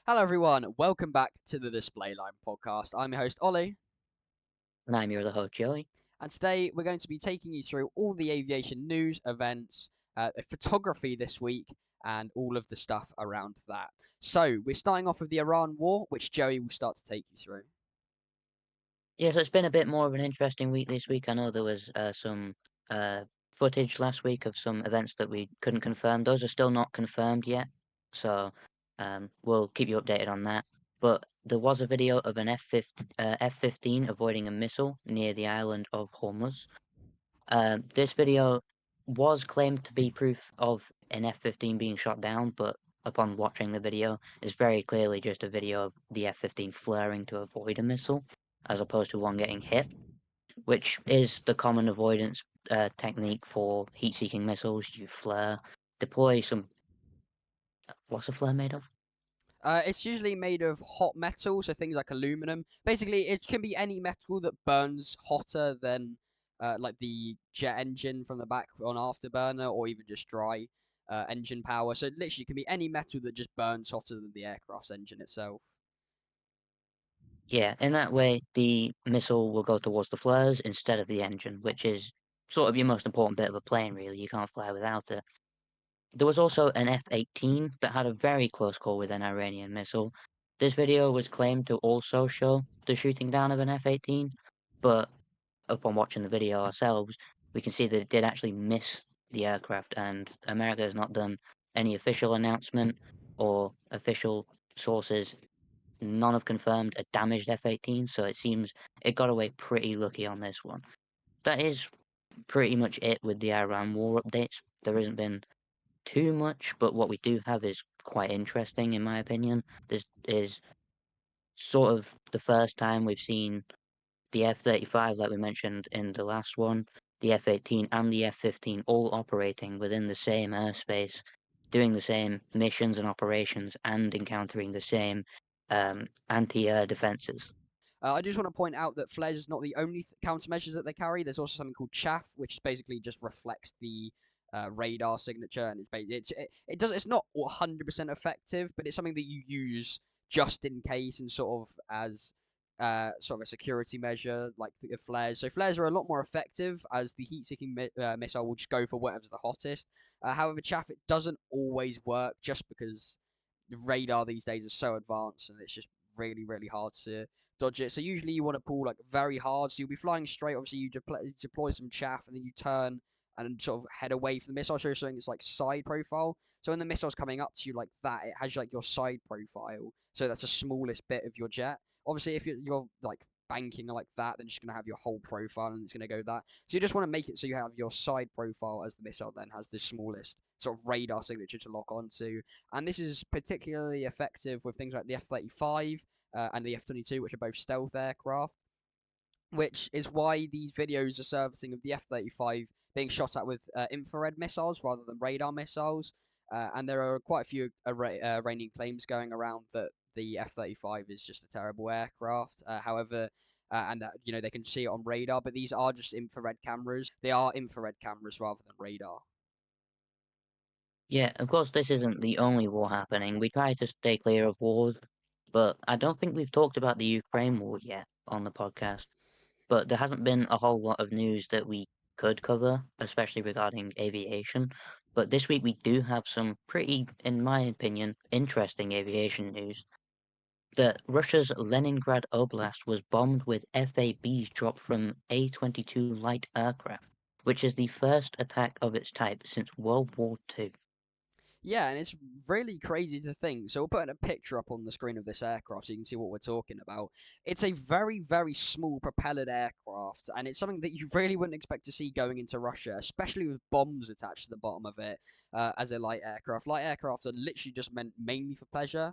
Hello, everyone. Welcome back to the Display Line podcast. I'm your host, Ollie, And I'm your other host, Joey. and today we're going to be taking you through all the aviation news, events, photography this week, and all of the stuff around that. So, we're starting off with the Iran war, which Joey will start to take you through. Yeah, so it's been a bit more of an interesting week this week. I know there was some uh, footage last week of some events that we couldn't confirm. Those are still not confirmed yet, so we'll keep you updated on that. But there was a video of an F-15 avoiding a missile near the island of Hormuz. This video was claimed to be proof of an F-15 being shot down, but upon watching the video, it's very clearly just a video of the F-15 flaring to avoid a missile, as opposed to one getting hit, which is the common avoidance technique for heat-seeking missiles. You flare, deploy some. What's a flare made of? It's usually made of hot metal, so things like aluminum. Basically, it can be any metal that burns hotter than like the jet engine from the back on afterburner, or even just dry engine power. So literally, it can be any metal that just burns hotter than the aircraft's engine itself. Yeah, in that way, the missile will go towards the flares instead of the engine, which is sort of your most important bit of a plane, really. You can't fly without it. There was also an F-18 that had a very close call with an Iranian missile. This video was claimed to also show the shooting down of an F-18, but upon watching the video ourselves, we can see that it did actually miss the aircraft, and America has not done any official announcement or official sources. None have confirmed a damaged F-18, so it seems it got away pretty lucky on this one. That is pretty much it with the Iran war updates. There hasn't been too much, but what we do have is quite interesting, in my opinion. This is sort of the first time we've seen the F-35, like we mentioned in the last one, the F-18 and the F-15 all operating within the same airspace, doing the same missions and operations, and encountering the same anti-air defenses. I just want to point out that flares is not the only countermeasures that they carry. There's also something called chaff, which basically just reflects the radar signature, and it does it's not 100% effective, but it's something that you use just in case and sort of as sort of a security measure, like the flares. So flares are a lot more effective, as the heat-seeking missile will just go for whatever's the hottest. However, chaff, it doesn't always work, just because the radar these days is so advanced, and it's just really hard to dodge it. So usually you want to pull like very hard. So you'll be flying straight. Obviously, you deploy some chaff, and then you turn and sort of head away from the missile. I'll show you something that's like side profile. So when the missile's coming up to you like that, it has like your side profile. So that's the smallest bit of your jet. Obviously, if you're like banking like that, then you're just going to have your whole profile, and it's going to go that. So you just want to make it so you have your side profile as the missile then has the smallest sort of radar signature to lock onto. And this is particularly effective with things like the F-35 and the F-22, which are both stealth aircraft, which is why these videos are surfacing of the F-35 being shot at with infrared missiles rather than radar missiles. And there are quite a few Iranian claims going around that the F-35 is just a terrible aircraft. However, and you know, they can see it on radar, but these are just infrared cameras. They are infrared cameras rather than radar. Yeah, of course, this isn't the only war happening. We try to stay clear of wars, but I don't think we've talked about the Ukraine war yet on the podcast. But there hasn't been a whole lot of news that we could cover, especially regarding aviation. But this week we do have some pretty, in my opinion, interesting aviation news. That Russia's Leningrad Oblast was bombed with FABs dropped from A-22 light aircraft, which is the first attack of its type since World War II. Yeah, and it's really crazy to think. So we'll put a picture up on the screen of this aircraft so you can see what we're talking about. It's a very small propellered aircraft, and it's something that you really wouldn't expect to see going into Russia, especially with bombs attached to the bottom of it as a light aircraft. Light aircraft are literally just meant mainly for pleasure,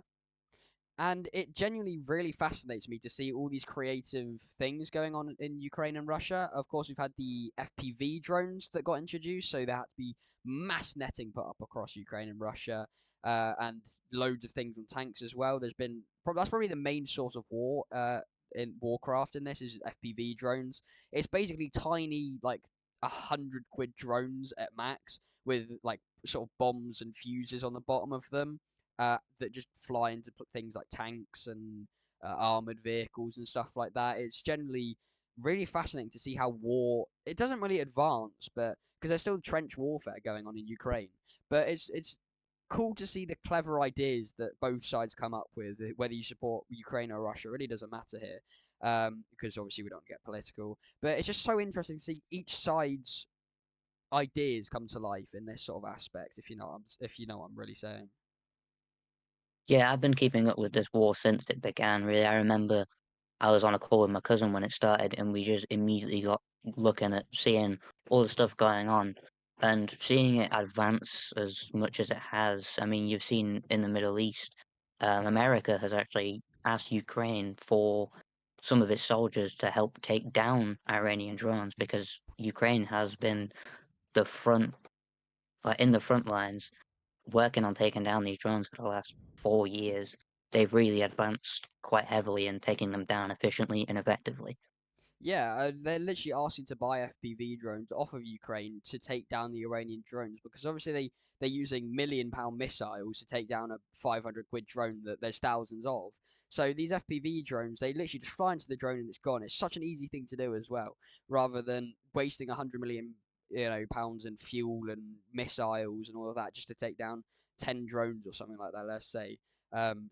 and it genuinely really fascinates me to see all these creative things going on in Ukraine and Russia. Of course, we've had the FPV drones that got introduced, so there had to be mass netting put up across Ukraine and Russia, and loads of things on tanks as well. That's probably the main source of war in Warcraft. In this is FPV drones. It's basically tiny, like 100 quid drones at max with like sort of bombs and fuses on the bottom of them, that just fly into things like tanks and armored vehicles and stuff like that. It's generally really fascinating to see how war it doesn't really advance, but because there's still trench warfare going on in Ukraine, but it's cool to see the clever ideas that both sides come up with. Whether you support Ukraine or Russia really doesn't matter here, because obviously we don't get political. But it's just so interesting to see each side's ideas come to life in this sort of aspect. If you know what I'm really saying. Yeah, I've been keeping up with this war since it began, really. I remember I was on a call with my cousin when it started, and we just immediately got looking at seeing all the stuff going on and seeing it advance as much as it has. I mean, you've seen in the Middle East, America has actually asked Ukraine for some of its soldiers to help take down Iranian drones because Ukraine has been the front, like in the front lines, working on taking down these drones for the last 4 years. They've really advanced quite heavily in taking them down efficiently and effectively. Yeah, they're literally asking to buy FPV drones off of Ukraine to take down the Iranian drones because obviously they're using £1 million missiles to take down a 500 quid drone that there's thousands of. So these FPV drones, they literally just fly into the drone and it's gone. It's such an easy thing to do as well, rather than wasting 100 million pounds in fuel and missiles and all of that just to take down 10 drones or something like that. Let's say.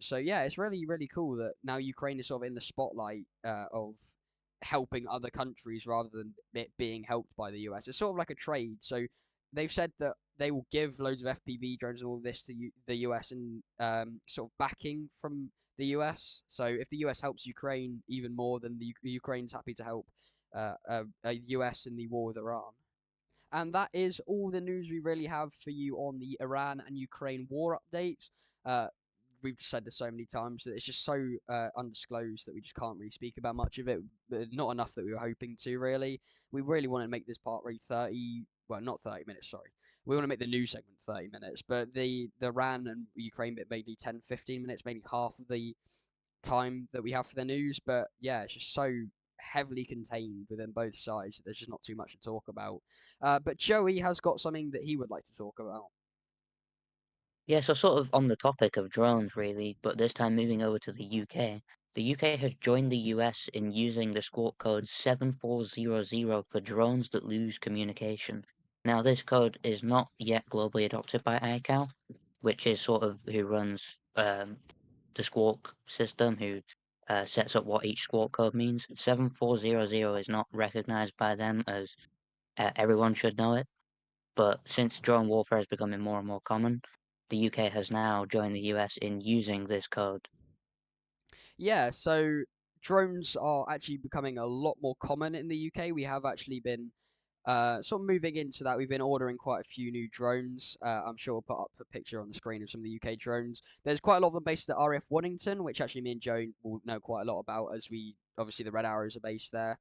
So yeah, it's really cool that now Ukraine is sort of in the spotlight of helping other countries rather than it being helped by the US. It's sort of like a trade. So they've said that they will give loads of FPV drones and all this to the US and sort of backing from the US. So if the US helps Ukraine even more, then the Ukraine's happy to help US in the war with Iran. And that is all the news we really have for you on the Iran and Ukraine war updates. Uh, we've said this so many times that it's just so undisclosed that we just can't really speak about much of it. But not enough that we were hoping to, really. We really want to make this part really 30, well, not 30 minutes, sorry. We want to make the news segment 30 minutes, but the Iran and Ukraine bit maybe 10, 15 minutes, maybe half of the time that we have for the news. But yeah, it's just so heavily contained within both sides that there's just not too much to talk about. But Joey has got something that he would like to talk about. Yeah, so sort of on the topic of drones, really, but this time moving over to the UK. The UK has joined the US in using the squawk code 7400 for drones that lose communication. Now, this code is not yet globally adopted by ICAO, which is sort of who runs the squawk system, who sets up what each squawk code means. 7400 is not recognized by them as everyone should know it. But since drone warfare is becoming more and more common, the UK has now joined the US in using this code. Yeah, so drones are actually becoming a lot more common in the UK. We have actually been sort of moving into that. We've been ordering quite a few new drones. I'm sure we'll put up a picture on the screen of some of the UK drones. There's quite a lot of them based at RF Waddington, which actually me and Joe will know quite a lot about, as we obviously the Red Arrows are based there.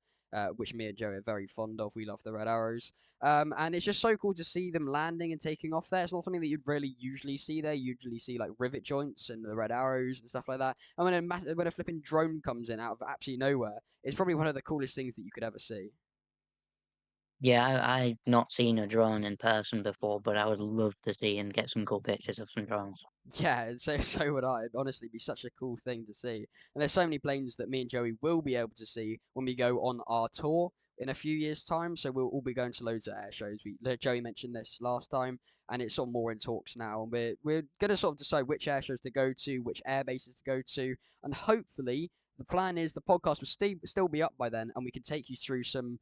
Which me and Joe are very fond of. We love the Red Arrows. And it's just so cool to see them landing and taking off there. It's not something that you'd really usually see there. You usually see like rivet joints and the Red Arrows and stuff like that. And when a flipping drone comes in out of absolutely nowhere, it's probably one of the coolest things that you could ever see. Yeah, I've not seen a drone in person before, but I would love to see and get some cool pictures of some drones. Yeah, so would I. It'd honestly be such a cool thing to see. And there's so many planes that me and Joey will be able to see when we go on our tour in a few years' time. So we'll all be going to loads of air shows. Joey mentioned this last time, and it's sort of more in talks now. And we're gonna sort of decide which air shows to go to, which air bases to go to, and hopefully the plan is the podcast will still be up by then, and we can take you through some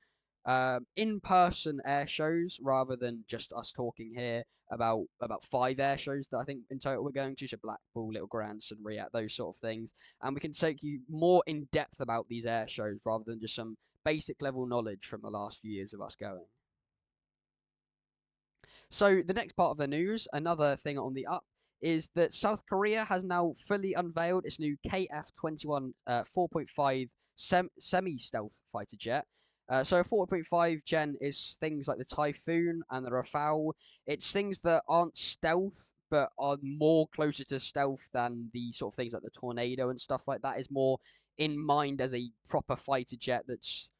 in-person air shows rather than just us talking here about 5 air shows that I think in total we're going to. So Blackpool, Little Grandson, Riyadh, those sort of things, and we can take you more in depth about these air shows rather than just some basic level knowledge from the last few years of us going. So the next part of the news, another thing on the up, is that South Korea has now fully unveiled its new KF-21 4.5 semi-stealth fighter jet. So a 4.5 gen is things like the Typhoon and the Rafale. It's things that aren't stealth, but are more closer to stealth than the sort of things like the Tornado and stuff like that. Is more in mind as a proper fighter jet that's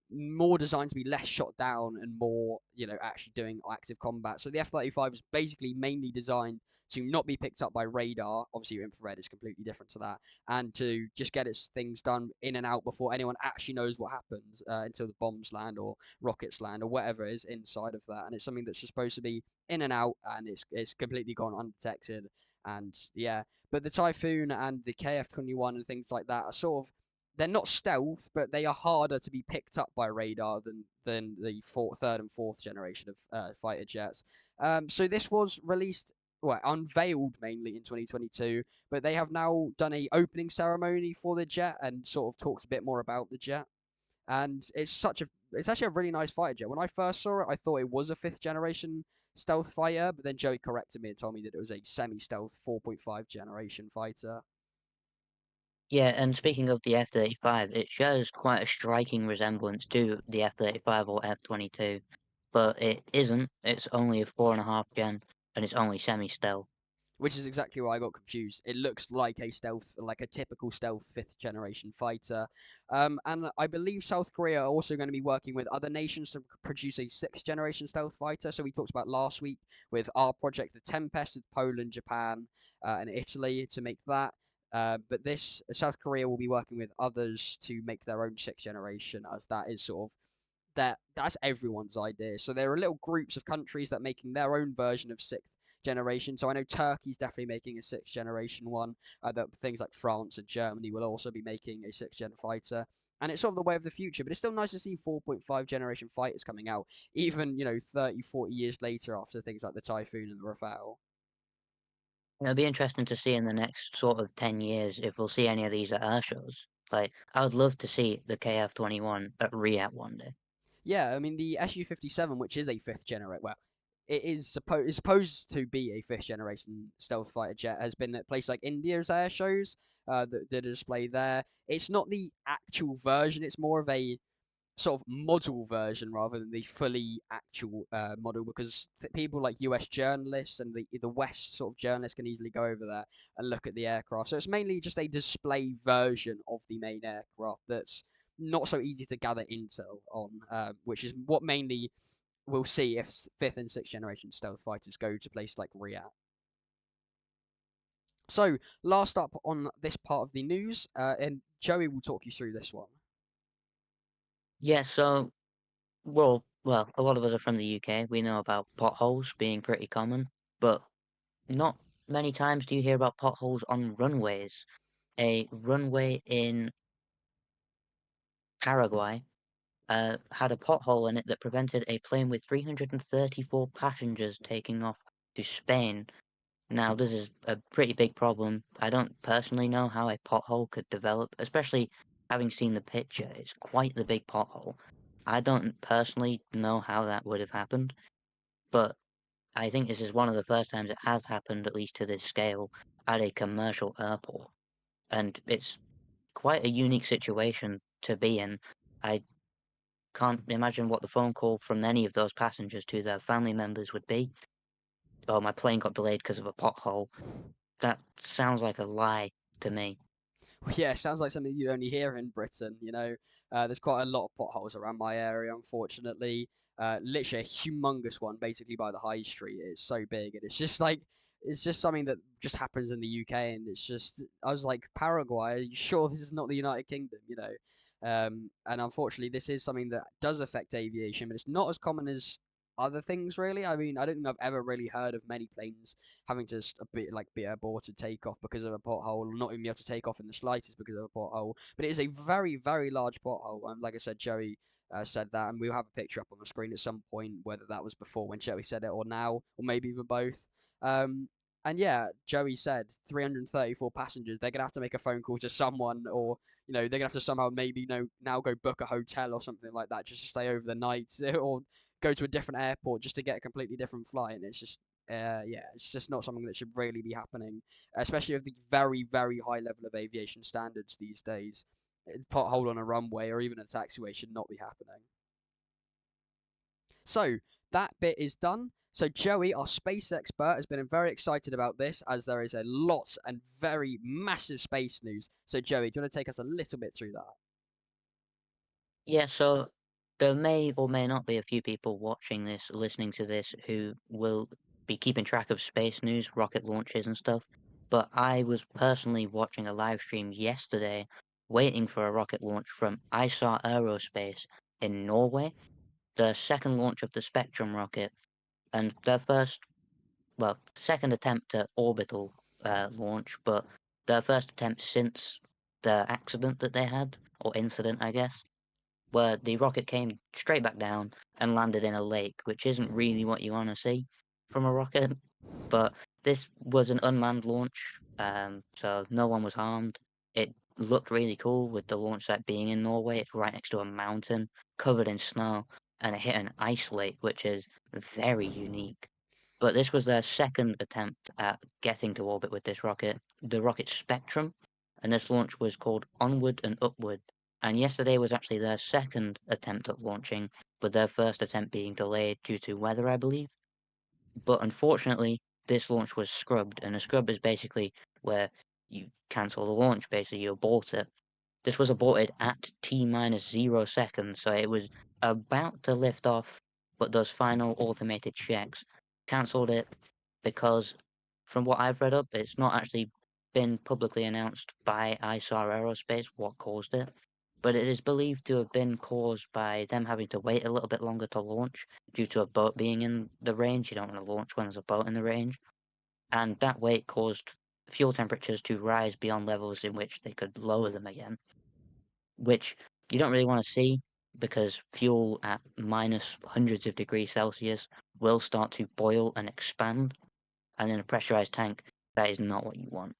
more designed to be less shot down and more, actually doing active combat. So the F-35 is basically mainly designed to not be picked up by radar. Obviously, infrared is completely different to that, and to just get its things done in and out before anyone actually knows what happens until the bombs land or rockets land or whatever is inside of that. And it's something that's supposed to be in and out, and it's completely gone undetected. And yeah, but the Typhoon and the KF-21 and things like that are sort of, they're not stealth, but they are harder to be picked up by radar than the third and fourth generation of fighter jets. So this was released, well, unveiled mainly in 2022, but they have now done a opening ceremony for the jet and sort of talked a bit more about the jet. And it's actually a really nice fighter jet. When I first saw it, I thought it was a fifth generation stealth fighter, but then Joey corrected me and told me that it was a semi-stealth 4.5 generation fighter. Yeah, and speaking of the F-35, it shows quite a striking resemblance to the F-35 or F-22, but it isn't. It's only a 4.5 gen, and it's only semi-stealth. Which is exactly why I got confused. It looks like like a typical stealth fifth generation fighter. And I believe South Korea are also going to be working with other nations to produce a sixth generation stealth fighter. So we talked about last week with our project, the Tempest, with Poland, Japan, and Italy to make that. But this South Korea will be working with others to make their own sixth generation, as that is sort of that's everyone's idea. So there are little groups of countries that are making their own version of sixth generation. So I know Turkey's definitely making a sixth generation one. That things like France and Germany will also be making a sixth gen fighter. And it's sort of the way of the future, but it's still nice to see 4.5 generation fighters coming out, even, 30, 40 years later after things like the Typhoon and the Rafale. It'll be interesting to see in the next sort of 10 years if we'll see any of these at air shows. Like, I would love to see the KF-21 at RIAT one day. Yeah, I mean the Su-57, which is a fifth generation, well, supposed to be a fifth generation stealth fighter jet, has been at places like India's air shows that are displayed there. It's not the actual version; it's more of a sort of model version rather than the fully actual model, because people like US journalists and the West sort of journalists can easily go over there and look at the aircraft. So it's mainly just a display version of the main aircraft that's not so easy to gather intel on, which is what mainly we'll see if fifth and sixth generation stealth fighters go to places like Riyadh. So last up on this part of the news, and Joey will talk you through this one. Yeah, so, well, a lot of us are from the UK. We know about potholes being pretty common, but not many times do you hear about potholes on runways. A runway in Paraguay had a pothole in it that prevented a plane with 334 passengers taking off to Spain. Now, this is a pretty big problem. I don't personally know how a pothole could develop, especially having seen the picture. It's quite the big pothole. I don't personally know how that would have happened, but I think this is one of the first times it has happened, at least to this scale, at a commercial airport. And it's quite a unique situation to be in. I can't imagine what the phone call from any of those passengers to their family members would be. Oh, my plane got delayed because of a pothole. That sounds like a lie to me. Yeah, sounds like something you'd only hear in Britain. There's quite a lot of potholes around my area, unfortunately. Literally a humongous one, basically by the high street. It's so big, and it's just like it's just something that just happens in the UK, and it's just I was like, Paraguay, are you sure this is not the United Kingdom? And unfortunately, this is something that does affect aviation, but it's not as common as other things, really. I mean, I don't think I've ever really heard of many planes having to be aborted takeoff because of a pothole, not even be able to take off in the slightest because of a pothole. But it is a very, very large pothole. And like I said, Joey said that, and we'll have a picture up on the screen at some point, whether that was before when Joey said it or now, or maybe even both. Um, and yeah, Joey said 334 passengers. They're gonna have to make a phone call to someone, or they're gonna have to somehow maybe now go book a hotel or something like that just to stay over the night, or go to a different airport just to get a completely different flight. And it's just yeah, it's just not something that should really be happening, especially with the very, very high level of aviation standards these days. Pothole on a runway or even a taxiway should not be happening. So that bit is done. So Joey, our space expert, has been very excited about this, as there is a lot and very massive space news. So Joey, do you want to take us a little bit through that? Yeah, so there may or may not be a few people watching this, listening to this, who will be keeping track of space news, rocket launches, and stuff. But I was personally watching a live stream yesterday, waiting for a rocket launch from ISAR Aerospace in Norway, the second launch of the Spectrum rocket, and their first, well, second attempt at orbital launch, but their first attempt since the accident that they had, or incident, I guess, where the rocket came straight back down and landed in a lake, which isn't really what you want to see from a rocket. But this was an unmanned launch, so no one was harmed. It looked really cool with the launch site being in Norway. It's right next to a mountain covered in snow, and it hit an ice lake, which is very unique. But this was their second attempt at getting to orbit with this rocket, the rocket Spectrum, and this launch was called Onward and Upward. And yesterday was actually their second attempt at launching, with their first attempt being delayed due to weather, I believe. But unfortunately, this launch was scrubbed, and a scrub is basically where you cancel the launch, basically you abort it. This was aborted at T minus 0 seconds, so it was about to lift off, but those final automated checks cancelled it because, from what I've read up, it's not actually been publicly announced by ISAR Aerospace what caused it, but it is believed to have been caused by them having to wait a little bit longer to launch due to a boat being in the range. You don't want to launch when there's a boat in the range, and that wait caused fuel temperatures to rise beyond levels in which they could lower them again, which you don't really want to see because fuel at minus hundreds of degrees Celsius will start to boil and expand, and in a pressurized tank, that is not what you want.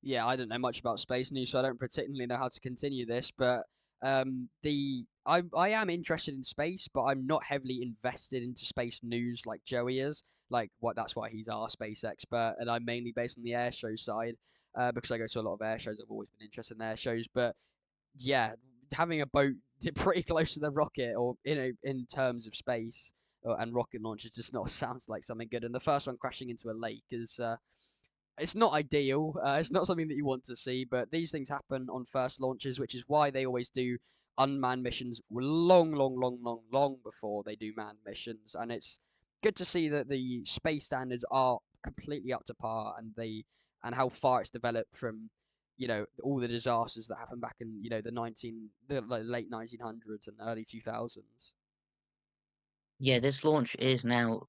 Yeah, I don't know much about space news, so I don't particularly know how to continue this. But I am interested in space, but I'm not heavily invested into space news like Joey is. Like what that's why he's our space expert, and I'm mainly based on the air show side because I go to a lot of air shows. I've always been interested in air shows, but yeah, having a boat pretty close to the rocket, or in terms of space and rocket launch, it just not sounds like something good. And the first one crashing into a lake is it's not ideal. It's not something that you want to see, but these things happen on first launches, which is why they always do unmanned missions long, long, long, long, long before they do manned missions. And it's good to see that the space standards are completely up to par, and how far it's developed from all the disasters that happened back in the late 1900s and early 2000s. Yeah, this launch is now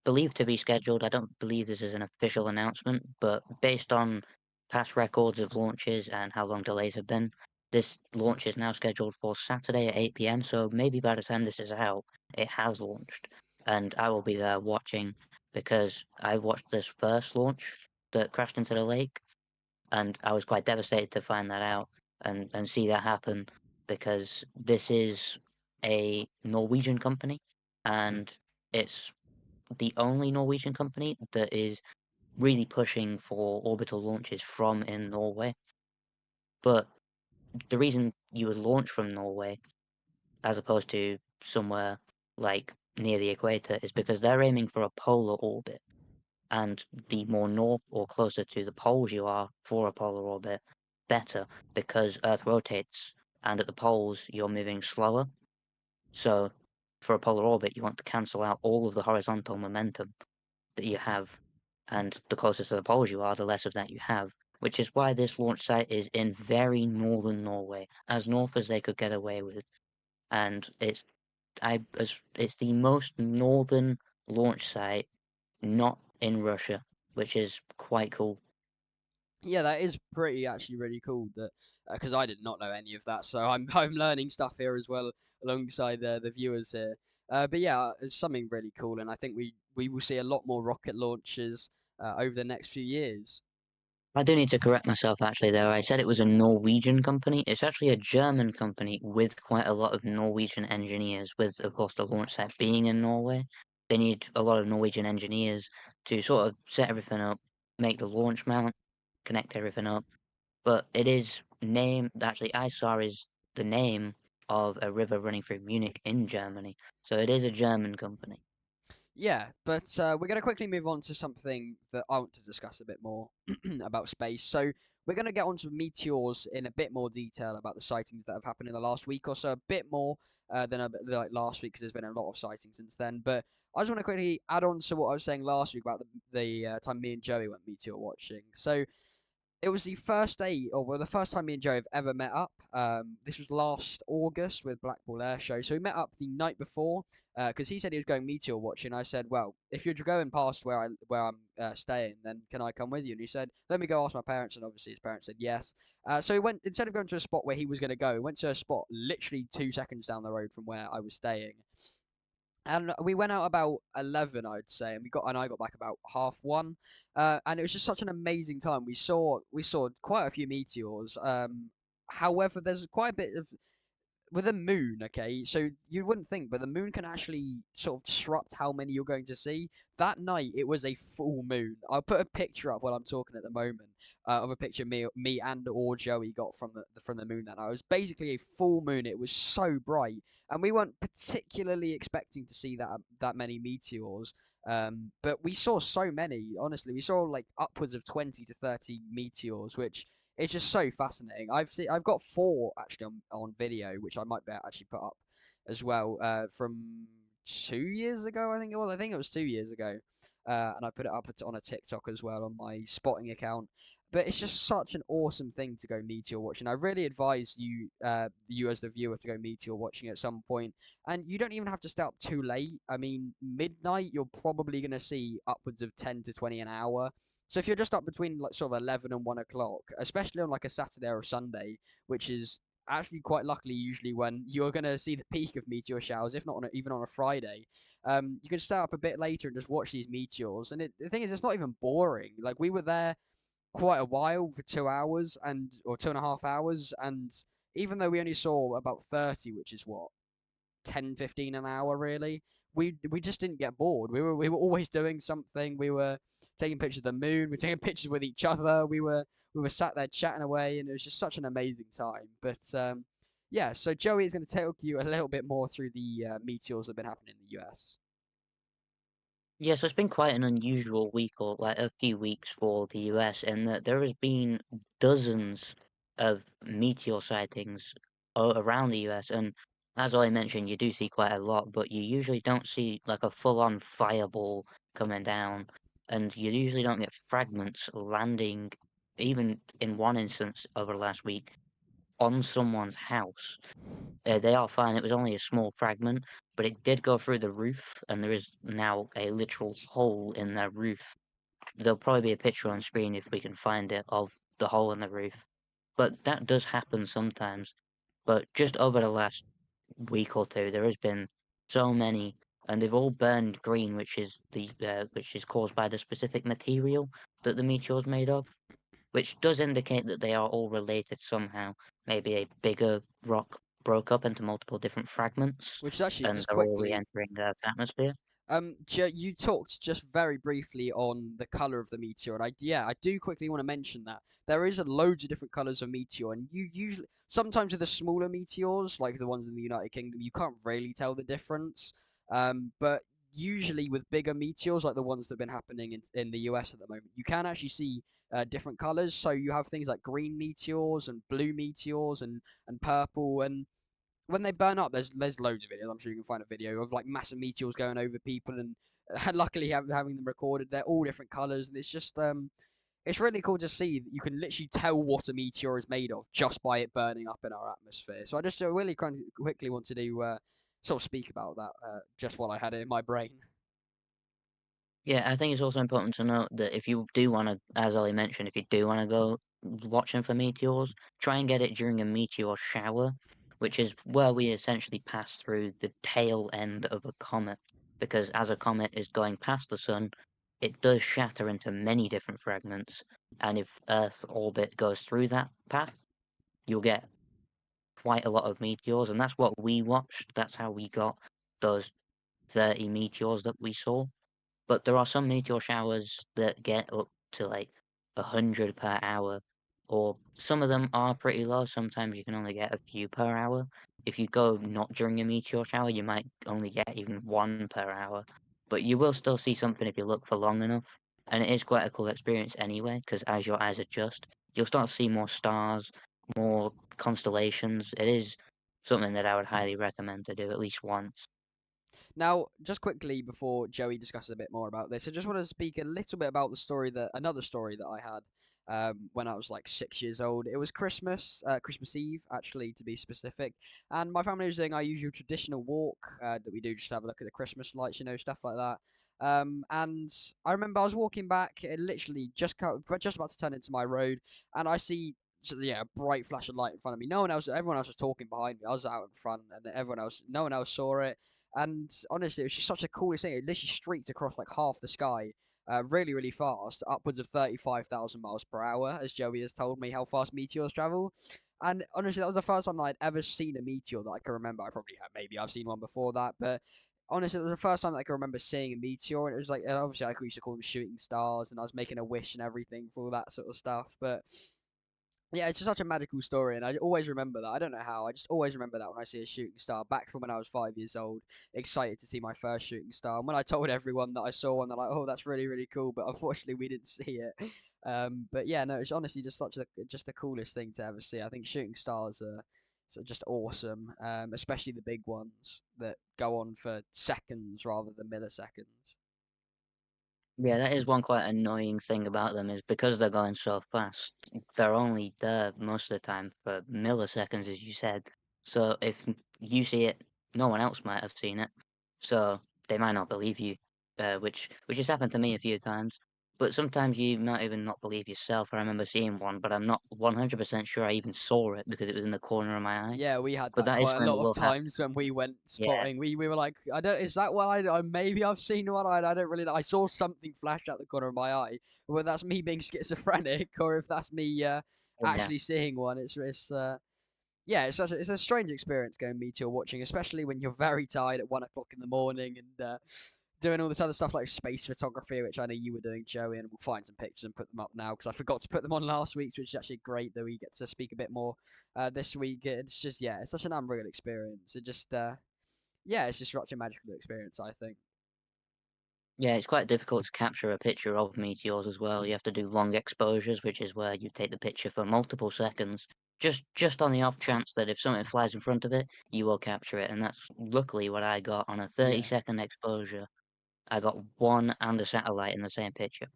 believed to be scheduled. I don't believe this is an official announcement, but based on past records of launches and how long delays have been, this launch is now scheduled for Saturday at 8 p.m. So maybe by the time this is out, it has launched. And I will be there watching because I watched this first launch that crashed into the lake, and I was quite devastated to find that out and see that happen because this is a Norwegian company, and it's the only Norwegian company that is really pushing for orbital launches from in Norway. But the reason you would launch from Norway as opposed to somewhere like near the equator is because they're aiming for a polar orbit. And the more north or closer to the poles you are for a polar orbit, better because Earth rotates, and at the poles you're moving slower. So for a polar orbit, you want to cancel out all of the horizontal momentum that you have, and the closer to the poles you are, the less of that you have, which is why this launch site is in very northern Norway, as north as they could get away with. And it's the most northern launch site not in Russia, which is quite cool. Yeah, that is pretty actually really cool. That because I did not know any of that, so I'm I'm learning stuff here as well alongside the viewers here. But yeah, it's something really cool, and I think we will see a lot more rocket launches over the next few years. I do need to correct myself actually there. I said it was a Norwegian company. It's actually a German company with quite a lot of Norwegian engineers, with of course the launch site being in Norway. They need a lot of Norwegian engineers to sort of set everything up, make the launch mount, connect everything up. But it is named, actually Isar is the name of a river running through Munich in Germany. So it is a German company. Yeah, but we're going to quickly move on to something that I want to discuss a bit more about space. So we're going to get onto meteors in a bit more detail about the sightings that have happened in the last week or so, a bit more than like last week because there's been a lot of sightings since then. But I just want to quickly add on to what I was saying last week about the time me and Joey went meteor watching. So it was the first day, or well, the first time me and Joe have ever met up. This was last August with Blackpool Airshow. So we met up the night before because he said he was going meteor watching. I said, "Well, if you're going past where I'm staying, then can I come with you?" And he said, "Let me go ask my parents." And obviously his parents said yes. So he went instead of going to a spot where he was going to go. He went to a spot literally 2 seconds down the road from where I was staying. And we went out about 11, I'd say, and I got back about half one, and it was just such an amazing time. We saw quite a few meteors. However, there's quite a bit of with a moon, okay, so you wouldn't think, but the moon can actually sort of disrupt how many you're going to see. That night, it was a full moon. I'll put a picture up while I'm talking at the moment of a picture me and or Joey got from the moon that night. It was basically a full moon. It was so bright, and we weren't particularly expecting to see that many meteors. But we saw so many. Honestly, we saw like upwards of 20 to 30 meteors, which it's just so fascinating. I've got four actually on video, which I might actually put up as well. From 2 years ago, I think it was. I think it was 2 years ago, and I put it up on a TikTok as well on my spotting account. But it's just such an awesome thing to go meteor watching. I really advise you as the viewer, to go meteor watching at some point. And you don't even have to stay up too late. I mean, midnight, you're probably going to see upwards of 10 to 20 an hour. So if you're just up between like sort of 11 and 1 o'clock, especially on like a Saturday or a Sunday, which is actually quite luckily usually when you're going to see the peak of meteor showers, if not even on a Friday, you can stay up a bit later and just watch these meteors. And the thing is, it's not even boring. Like we were there quite a while for 2 hours or 2.5 hours, and even though we only saw about 30, which is what 10, 15 an hour really, we just didn't get bored. We were always doing something. We were taking pictures of the moon, we were taking pictures with each other, we were sat there chatting away, and it was just such an amazing time. But yeah, so Joey is going to take you a little bit more through the meteors that have been happening in the US. Yeah, so it's been quite an unusual week or like a few weeks for the US in that there has been dozens of meteor sightings around the US. And as I mentioned, you do see quite a lot, but you usually don't see like a full-on fireball coming down, and you usually don't get fragments landing, even in one instance over the last week, on someone's house. They are fine. It was only a small fragment, but it did go through the roof, and there is now a literal hole in their roof. There'll probably be a picture on screen if we can find it of the hole in the roof. But that does happen sometimes. But just over the last week or two, there has been so many, and they've all burned green, which is caused by the specific material that the meteor's made of, which does indicate that they are all related somehow. Maybe a bigger rock broke up into multiple different fragments, Which is actually and just they're all quickly, re-entering the atmosphere. You talked just very briefly on the color of the meteor, and I do quickly want to mention that there is a loads of different colors of meteor, and you usually sometimes with the smaller meteors, like the ones in the United Kingdom, you can't really tell the difference. But usually with bigger meteors, like the ones that have been happening in the US at the moment, you can actually see different colors. So you have things like green meteors and blue meteors and purple, and when they burn up, there's loads of videos. I'm sure you can find a video of like massive meteors going over people, and luckily having them recorded. They're all different colors, and it's really cool to see that you can literally tell what a meteor is made of just by it burning up in our atmosphere. So I just really kind of quickly wanted to sort of speak about that just while I had it in my brain. Yeah, I think it's also important to note that if you do want to, as Ollie mentioned, if you do want to go watching for meteors, try and get it during a meteor shower, which is where we essentially pass through the tail end of a comet. Because as a comet is going past the sun, it does shatter into many different fragments, and if Earth's orbit goes through that path, you'll get quite a lot of meteors, and that's what we watched. That's how we got those 30 meteors that we saw. But there are some meteor showers that get up to like 100 per hour, or some of them are pretty low. Sometimes you can only get a few per hour. If you go not during a meteor shower, you might only get even one per hour. but you will still see something if you look for long enough. And it is quite a cool experience anyway, because as your eyes adjust, you'll start to see more stars, more constellations. It is something that I would highly recommend to do at least once. Now, just quickly before Joey discusses a bit more about this, I just want to speak a little bit about the story that another story that I had when I was like 6 years old. It was Christmas, Christmas Eve, actually, to be specific. And my family was doing our usual traditional walk that we do, just to have a look at the Christmas lights, stuff like that. And I remember I was walking back, literally just about to turn into my road, and I see. So, yeah, a bright flash of light in front of me. Everyone else was talking behind me. I was out in front, and no one else saw it. And honestly, it was just such a coolest thing. It literally streaked across like half the sky, really, really fast, upwards of 35,000 miles per hour, as Joey has told me how fast meteors travel. And honestly, that was the first time that I'd ever seen a meteor that I can remember. I probably have, maybe I've seen one before that, but honestly, it was the first time that I can remember seeing a meteor. And it was like, and obviously, I used to call them shooting stars, and I was making a wish and everything for all that sort of stuff. But yeah, it's just such a magical story, and I always remember that. I don't know how. I just always remember that when I see a shooting star. Back from when I was 5 years old, excited to see my first shooting star. And when I told everyone that I saw one, they're like, "Oh, that's really, really cool." But unfortunately, we didn't see it. But yeah, no, it's honestly just the coolest thing to ever see. I think shooting stars are just awesome, especially the big ones that go on for seconds rather than milliseconds. Yeah, that is one quite annoying thing about them is because they're going so fast, they're only there most of the time for milliseconds, as you said. So if you see it, no one else might have seen it, so they might not believe you, which has happened to me a few times. But sometimes you might even not believe yourself. I remember seeing one, but I'm not 100% sure I even saw it because it was in the corner of my eye. Yeah, we had But that that is quite a something that lot of will happen. times when we went Yeah, spotting. We were like, I don't. Is that what maybe I've seen one. I don't really know. I saw something flash out the corner of my eye. Whether that's me being schizophrenic or if that's me yeah. actually seeing one. Yeah, it's a strange experience going meteor watching, especially when you're very tired at 1 o'clock in the morning and doing all this other stuff like space photography, which I know you were doing, Joey, and we'll find some pictures and put them up now because I forgot to put them on last week, which is actually great that we get to speak a bit more this week. It's just yeah, it's such an unreal experience. Yeah, it's just such a magical experience. I think. Yeah, it's quite difficult to capture a picture of meteors as well. You have to do long exposures, which is where you take the picture for multiple seconds, just on the off chance that if something flies in front of it, you will capture it. And that's luckily what I got on a Yeah. 30-second exposure. I got one and a satellite in the same picture.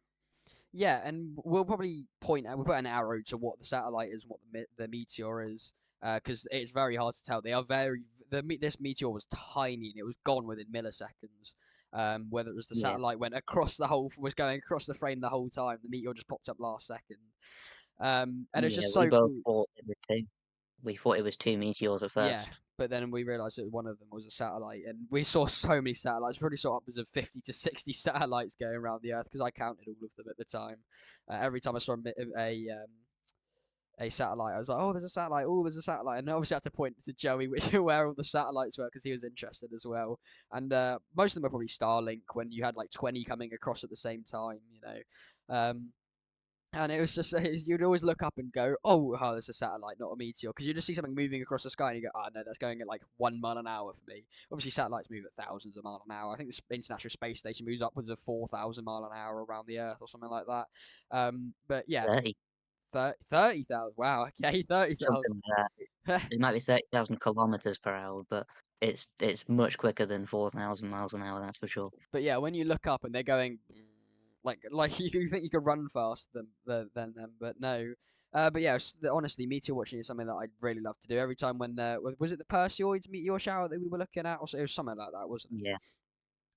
Yeah, and we'll probably point out, we'll put an arrow to what the satellite is and what the meteor is, because it's very hard to tell. They are this meteor was tiny and it was gone within milliseconds. Whether it was the Yeah, satellite went across was going across the frame the whole time, the meteor just popped up last second. And it's yeah, just we so both cool. thought it was two. We thought it was two meteors at Yeah, first. but then we realized that one of them was a satellite, and we saw so many satellites. We probably saw upwards of 50 to 60 satellites going around the Earth because I counted all of them at the time. Every time I saw a satellite, I was like, "Oh, there's a satellite! Oh, there's a satellite!" And I obviously had to point to Joey, which where all the satellites were, because he was interested as well. And most of them are probably Starlink when you had like 20 coming across at the same time, and it was just you'd always look up and go, oh, there's a satellite, not a meteor, because you just see something moving across the sky and you go, oh no, that's going at like 1 mile an hour for me. Obviously, satellites move at thousands of miles an hour. I think the International Space Station moves upwards of 4,000 miles an hour around the Earth or something like that. But yeah, 30, 30,000. Wow, okay, 30,000. something like that. It might be 30,000 kilometers per hour, but it's much quicker than 4,000 miles an hour, that's for sure. But yeah, when you look up and they're going like you think you could run faster than them, but no. But yeah, honestly, meteor watching is something that I'd really love to do. Every time when was it the Perseids meteor shower that we were looking at, or so it was something like that, wasn't it? Yeah.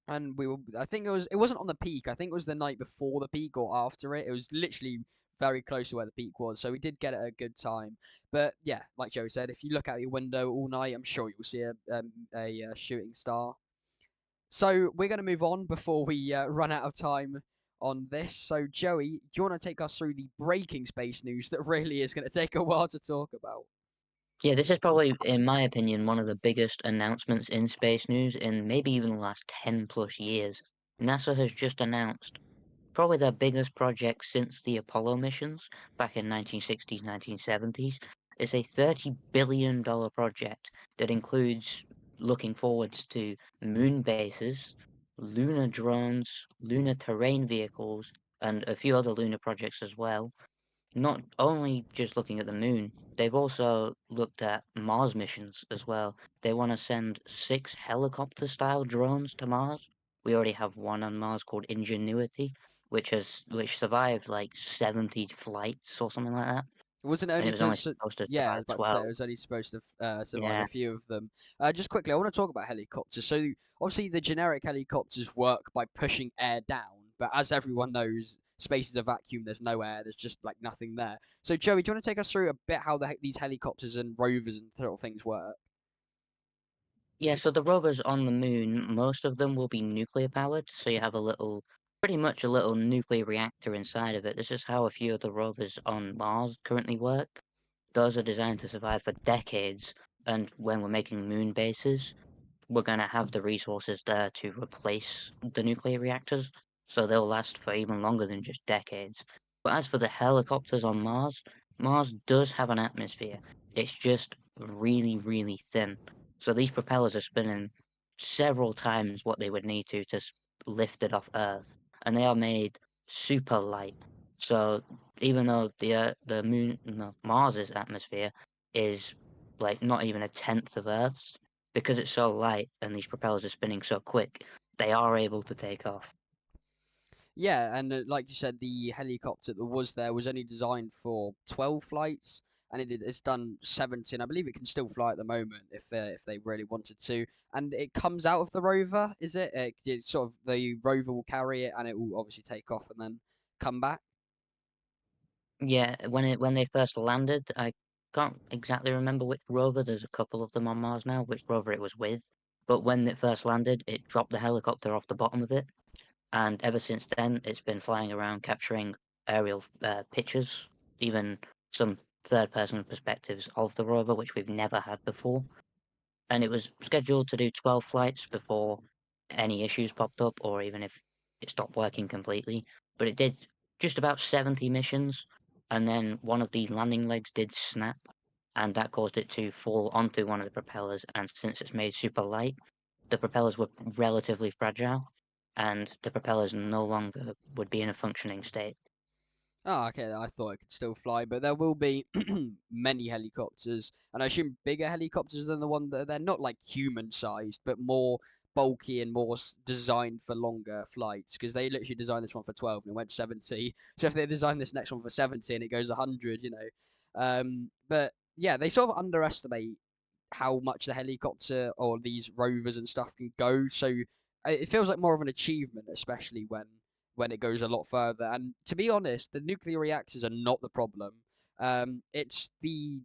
And I think it wasn't on the peak. I think it was the night before the peak or after it. It was literally very close to where the peak was, so we did get it at a good time. But yeah, like Joe said, if you look out your window all night, I'm sure you'll see a shooting star. So we're going to move on before we run out of time on this. So Joey, do you want to take us through the breaking space news that really is going to take a while to talk about? Yeah, this is probably, in my opinion, one of the biggest announcements in space news in maybe even the last 10 plus years. NASA has just announced probably their biggest project since the Apollo missions back in 1960s, 1970s. It's a $30 billion project that includes looking forwards to moon bases, lunar drones, lunar terrain vehicles, and a few other lunar projects as well. Not only just looking at the moon, they've also looked at Mars missions as well. They want to send 6 helicopter-style drones to Mars. We already have one on Mars called Ingenuity, which survived like 70 flights or something like that, It wasn't and only it was only just supposed to yeah, I was survive about to say it 12. was only supposed to survive a Yeah. few of them. Just quickly, I want to talk about helicopters. So obviously, the generic helicopters work by pushing air down, but as everyone knows, space is a vacuum. There's no air. There's just like nothing there. So Joey, do you want to take us through a bit how these helicopters and rovers and sort of things work? Yeah, so the rovers on the moon, most of them will be nuclear powered. So you have pretty much a little nuclear reactor inside of it. This is how a few of the rovers on Mars currently work. Those are designed to survive for decades. And when we're making moon bases, we're going to have the resources there to replace the nuclear reactors, so they'll last for even longer than just decades. But as for the helicopters on Mars, Mars does have an atmosphere. It's just really, really thin. So these propellers are spinning several times what they would need to lift it off Earth, and they are made super light. So even though the moon, no, Mars's atmosphere is like not even a tenth of Earth's, because it's so light and these propellers are spinning so quick, they are able to take off. Yeah, and like you said, the helicopter that was there was only designed for 12 flights, and it's done 17. I believe it can still fly at the moment if they really wanted to. And it comes out of the rover, is it? It sort of the rover will carry it, and it will obviously take off and then come back. Yeah, when they first landed, I can't exactly remember which rover. There's a couple of them on Mars now, which rover it was with. But when it first landed, it dropped the helicopter off the bottom of it, and ever since then, it's been flying around capturing aerial pictures, even some third-person perspectives of the rover, which we've never had before. And it was scheduled to do 12 flights before any issues popped up or even if it stopped working completely. But it did just about 70 missions, and then one of the landing legs did snap, and that caused it to fall onto one of the propellers. And since it's made super light, the propellers were relatively fragile, and the propellers no longer would be in a functioning state. Oh, okay. I thought it could still fly, but there will be many helicopters, and I assume bigger helicopters than the one that they're not like human sized, but more bulky and more designed for longer flights. Because they literally designed this one for 12 and it went 70. So if they design this next one for 70 and it goes 100, But yeah, they sort of underestimate how much the helicopter or these rovers and stuff can go. So it feels like more of an achievement, especially when it goes a lot further. And to be honest, the nuclear reactors are not the problem. It's the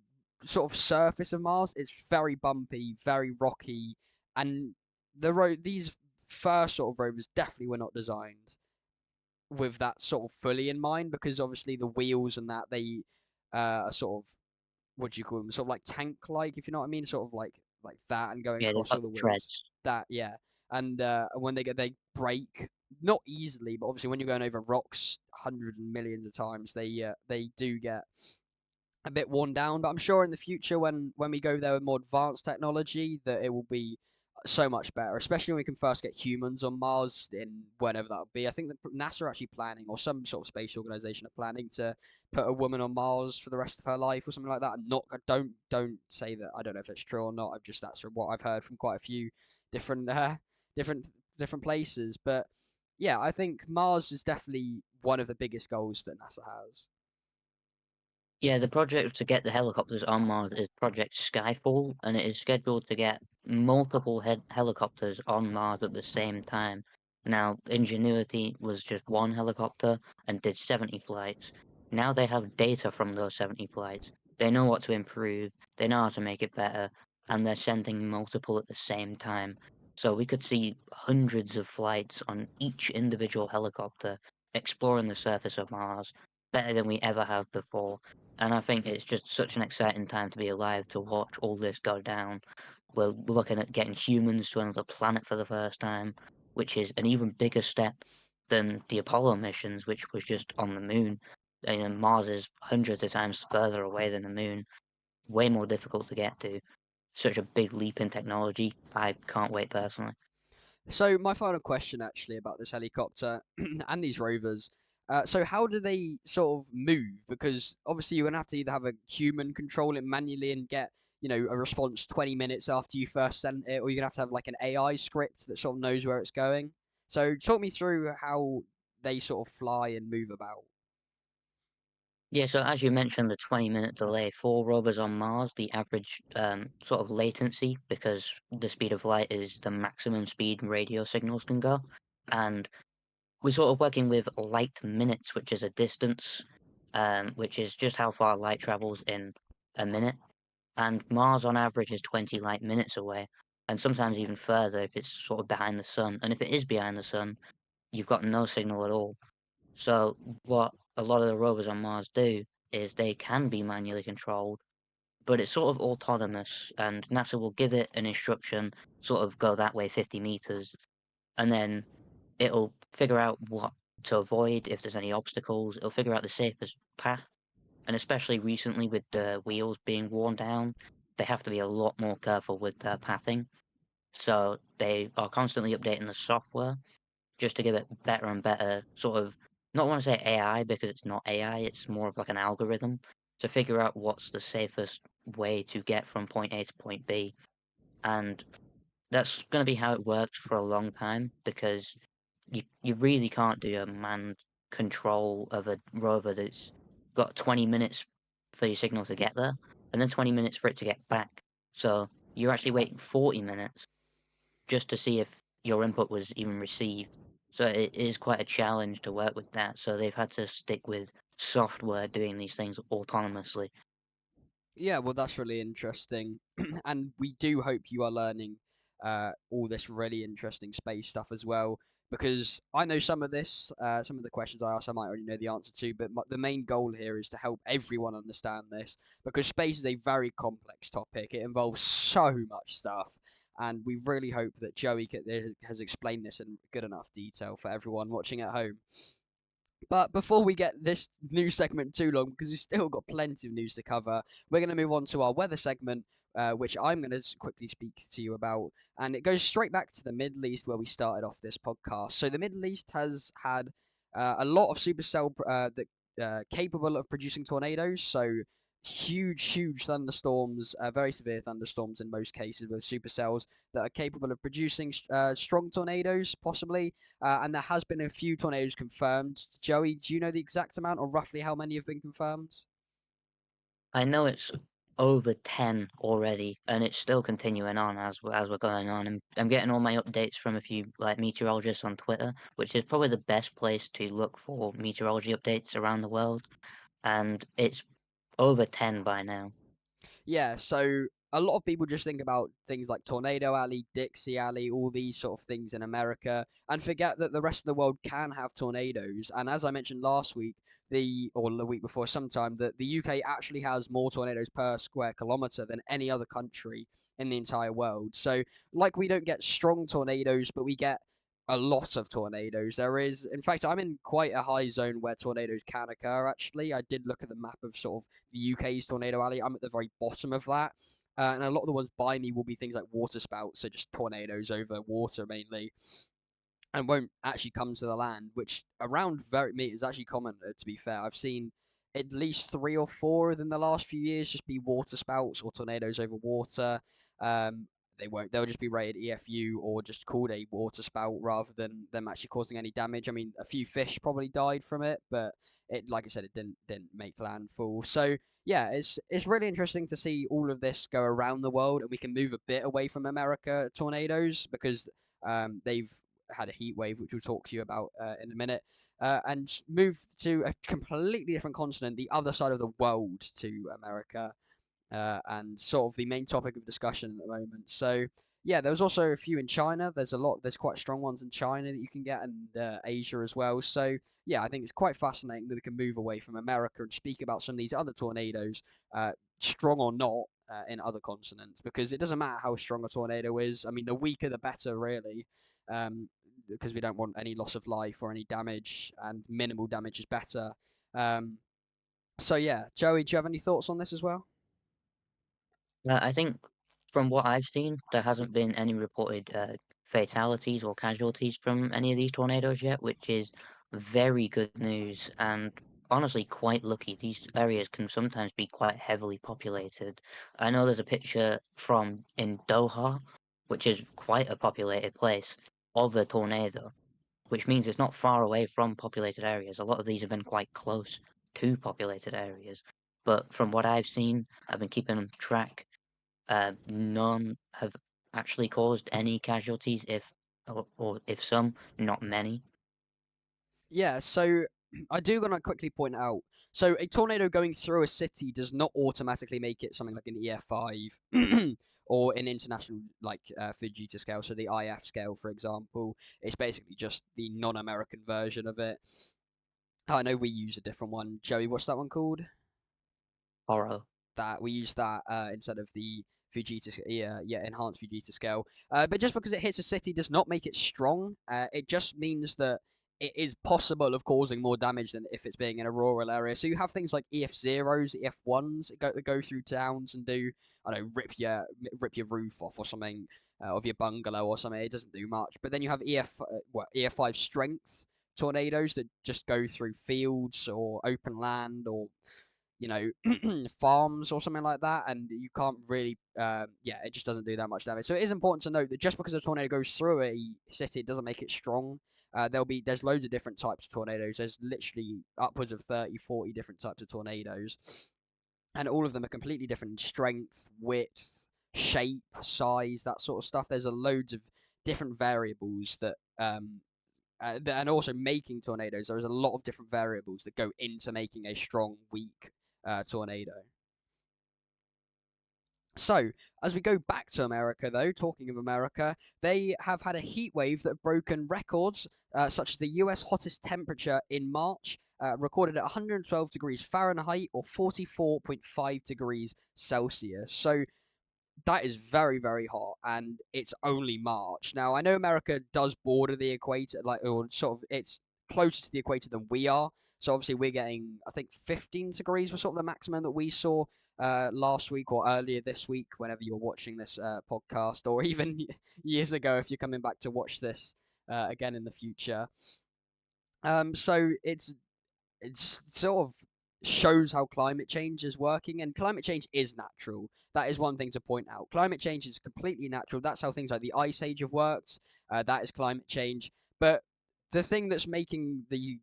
sort of surface of Mars. It's very bumpy, very rocky, and these first sort of rovers definitely were not designed with that sort of fully in mind because obviously the wheels and that they are sort of what do you call them? Sort of like tank like, if you know what I mean, sort of like that and going Yeah, they've across got all the the wheels. treads. That yeah, and when they break not easily, but obviously when you're going over rocks hundreds and millions of times, they do get a bit worn down. But I'm sure in the future, when we go there with more advanced technology, that it will be so much better. Especially when we can first get humans on Mars in whenever that'll be. I think that NASA are actually planning, or some sort of space organization are planning to put a woman on Mars for the rest of her life or something like that. I'm not. Don't say that. I don't know if it's true or not. I've just that's what I've heard from quite a few different different different places. But yeah, I think Mars is definitely one of the biggest goals that NASA has. Yeah, the project to get the helicopters on Mars is Project Skyfall, and it is scheduled to get multiple helicopters on Mars at the same time. Now, Ingenuity was just one helicopter and did 70 flights. Now they have data from those 70 flights. They know what to improve, they know how to make it better, and they're sending multiple at the same time. So we could see hundreds of flights on each individual helicopter exploring the surface of Mars better than we ever have before. And I think it's just such an exciting time to be alive to watch all this go down. We're looking at getting humans to another planet for the first time, which is an even bigger step than the Apollo missions, which was just on the moon. And Mars is hundreds of times further away than the moon, way more difficult to get to. Such a big leap in technology. I can't wait personally. So my final question actually about this helicopter and these rovers. So how do they sort of move? Because obviously you're gonna have to either have a human control it manually and get a response 20 minutes after you first sent it, or you're gonna have to have like an AI script that sort of knows where it's going. So talk me through how they sort of fly and move about. Yeah, so as you mentioned, the 20-minute delay for rovers on Mars, the average sort of latency, because the speed of light is the maximum speed radio signals can go. And we're sort of working with light minutes, which is a distance, which is just how far light travels in a minute. And Mars on average is 20 light minutes away, and sometimes even further if it's sort of behind the sun. And if it is behind the sun, you've got no signal at all. So what a lot of the rovers on Mars do is they can be manually controlled, but it's sort of autonomous, and NASA will give it an instruction, sort of go that way 50 meters, and then it'll figure out what to avoid if there's any obstacles. It'll figure out the safest path, and especially recently with the wheels being worn down, they have to be a lot more careful with their pathing. So they are constantly updating the software just to give it better and better sort of, not want to say AI because it's not AI, it's more of like an algorithm to figure out what's the safest way to get from point A to point B. And that's going to be how it works for a long time because you really can't do a manned control of a rover that's got 20 minutes for your signal to get there and then 20 minutes for it to get back. So you're actually waiting 40 minutes just to see if your input was even received. So it is quite a challenge to work with that. So they've had to stick with software doing these things autonomously. Yeah, well, that's really interesting, and we do hope you are learning all this really interesting space stuff as well. Because I know some of this, some of the questions I asked, I might already know the answer to, but the main goal here is to help everyone understand this. Because space is a very complex topic; it involves so much stuff, and we really hope that has explained this in good enough detail for everyone watching at home. But before we get this news segment too long, because we've still got plenty of news to cover, we're going to move on to our weather segment, which I'm going to quickly speak to you about. And it goes straight back to the Middle East where we started off this podcast. So the Middle East has had a lot of supercell that capable of producing tornadoes. So huge thunderstorms, very severe thunderstorms in most cases with supercells that are capable of producing strong tornadoes, possibly. And there has been a few tornadoes confirmed. Joey, do you know the exact amount or roughly how many have been confirmed? I know it's over 10 already, and it's still continuing on as we're going on. I'm getting all my updates from a few like meteorologists on Twitter, which is probably the best place to look for meteorology updates around the world. And it's over 10 by now. Yeah, so a lot of people just think about things like Tornado Alley, Dixie Alley, all these sort of things in America, and forget that the rest of the world can have tornadoes. And as I mentioned last week, or the week before, sometime that the UK actually has more tornadoes per square kilometer than any other country in the entire world. So, like, we don't get strong tornadoes, but we get a lot of tornadoes. There is, in fact, I'm in quite a high zone where tornadoes can occur. Actually, I did look at the map of sort of the UK's tornado alley. I'm at the very bottom of that. And a lot of the ones by me will be things like water spouts, so just tornadoes over water mainly, and won't actually come to the land, which around very me is actually common. To be fair, I've seen at least three or four within the last few years just be water spouts or tornadoes over water. Um, they won't. They'll just be rated EFU or just called a water spout rather than them actually causing any damage. I mean, a few fish probably died from it, but it, like I said, it didn't make landfall. So yeah, it's really interesting to see all of this go around the world, and we can move a bit away from America tornadoes because they've had a heat wave, which we'll talk to you about in a minute, and move to a completely different continent, the other side of the world, to America, and sort of the main topic of discussion at the moment. So yeah, there was also a few in China. There's quite strong ones in China that you can get, and Asia as well. So yeah, I think it's quite fascinating that we can move away from America and speak about some of these other tornadoes, strong or not. In other continents, because it doesn't matter how strong a tornado is. I mean, the weaker the better, really. Because we don't want any loss of life or any damage, and minimal damage is better. Um, so yeah, Joey, do you have any thoughts on this as well? I think from what I've seen, there hasn't been any reported fatalities or casualties from any of these tornadoes yet, which is very good news and honestly quite lucky. These areas can sometimes be quite heavily populated. I know there's a picture from in Doha, which is quite a populated place, of a tornado, which means it's not far away from populated areas. A lot of these have been quite close to populated areas. But from what I've seen, I've been keeping track. None have actually caused any casualties, if or if some, not many. Yeah, so I do want to quickly point out. So a tornado going through a city does not automatically make it something like an EF5 or an international like Fujita scale. So the IF scale, for example, it's basically just the non-American version of it. I know we use a different one. Joey, what's that one called? Horror. That we use that instead of the Fujita, yeah, enhanced Fujita scale. But just because it hits a city does not make it strong. It just means that it is possible of causing more damage than if it's being in a rural area. So you have things like EF zeros, EF ones that go through towns and do, I don't know, rip your roof off or something of your bungalow or something. It doesn't do much. But then you have EF5 strength tornadoes that just go through fields or open land or you know farms or something like that, and you can't really yeah, it just doesn't do that much damage. So it is important to note that just because a tornado goes through a city, it doesn't make it strong. There's loads of different types of tornadoes. There's literally upwards of 30-40 different types of tornadoes, and all of them are completely different in strength, width, shape, size, that sort of stuff. There's a loads of different variables that and also making tornadoes. There is a lot of different variables that go into making a strong, weak tornado. So, as we go back to America, though, talking of America, they have had a heat wave that have broken records, such as the US hottest temperature in March, recorded at 112 degrees Fahrenheit or 44.5 degrees Celsius. So, that is very, very hot, and it's only March. Now, I know America does border the equator, like, or sort of, it's closer to the equator than we are. So obviously, we're getting, I think, 15 degrees was sort of the maximum that we saw last week or earlier this week, whenever you're watching this podcast, or even years ago if you're coming back to watch this again in the future. So it's sort of shows how climate change is working, and climate change is natural. That is one thing to point out. Climate change is completely natural. That's how things like the ice age have worked. That is climate change. But the thing that's making the